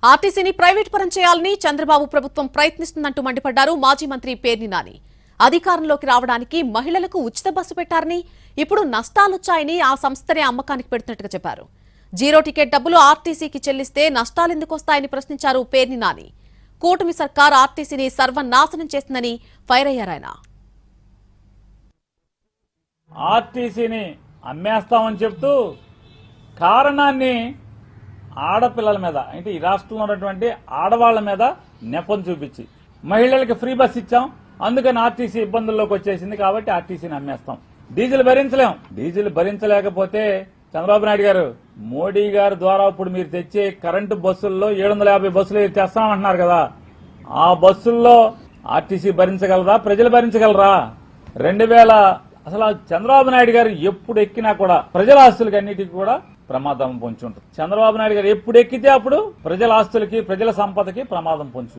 ఆర్టీసీని ప్రైవేట్ పరం చేయాలని చంద్రబాబు ప్రభుత్వం ప్రయత్నిస్తుందంటూ మండిపడ్డారు మాజీ మంత్రి పేర్ని నాని. అధికారంలోకి రావడానికి మహిళలకు ఉచిత బస్సు పెట్టారని, ఇప్పుడు నష్టాలొచ్చాయని ఆ సంస్థనే అమ్మకానికి పెడుతున్నట్టుగా చెప్పారు. జీరో టికెట్ డబ్బులు ఆర్టీసీకి చెల్లిస్తే నష్టాలెందుకొస్తాయని ప్రశ్నించారు పేర్ని నాని. కూటమి సర్కార్ ఆర్టీసీని సర్వనాశనం చేస్తుందని ఫైర్ అయ్యారాయన. ఆర్టీసీని అమ్మేస్తామని చెప్తూ కారణాన్ని ఆడపిల్లల మీద, అంటే ఈ రాష్ట్రంలో ఉన్నటువంటి ఆడవాళ్ల మీద నెపం చూపించి మహిళలకి ఫ్రీ బస్ ఇచ్చాం, అందుకని ఆర్టీసీ ఇబ్బందుల్లోకి వచ్చేసింది కాబట్టి ఆర్టీసీని అమ్మేస్తాం. డీజిల్ భరించలేం. డీజిల్ భరించలేకపోతే చంద్రబాబు నాయుడు గారు, మోడీ గారి ద్వారా ఇప్పుడు మీరు తెచ్చే కరెంటు బస్సుల్లో 750 బస్సులు తెస్తామంటున్నారు కదా, ఆ బస్సుల్లో ఆర్టీసీ భరించగలరా? ప్రజలు భరించగలరా? 2000 అసలు చంద్రబాబు నాయుడు గారు ఎప్పుడు ఎక్కినా కూడా ప్రజల ఆస్తులకి అన్నిటికీ కూడా ప్రమాదం పొంచి ఉంటుంది. చంద్రబాబు నాయుడు గారు ఎప్పుడు ఎక్కితే అప్పుడు ప్రజల ఆస్తులకి, ప్రజల సంపదకి ప్రమాదం పొంచి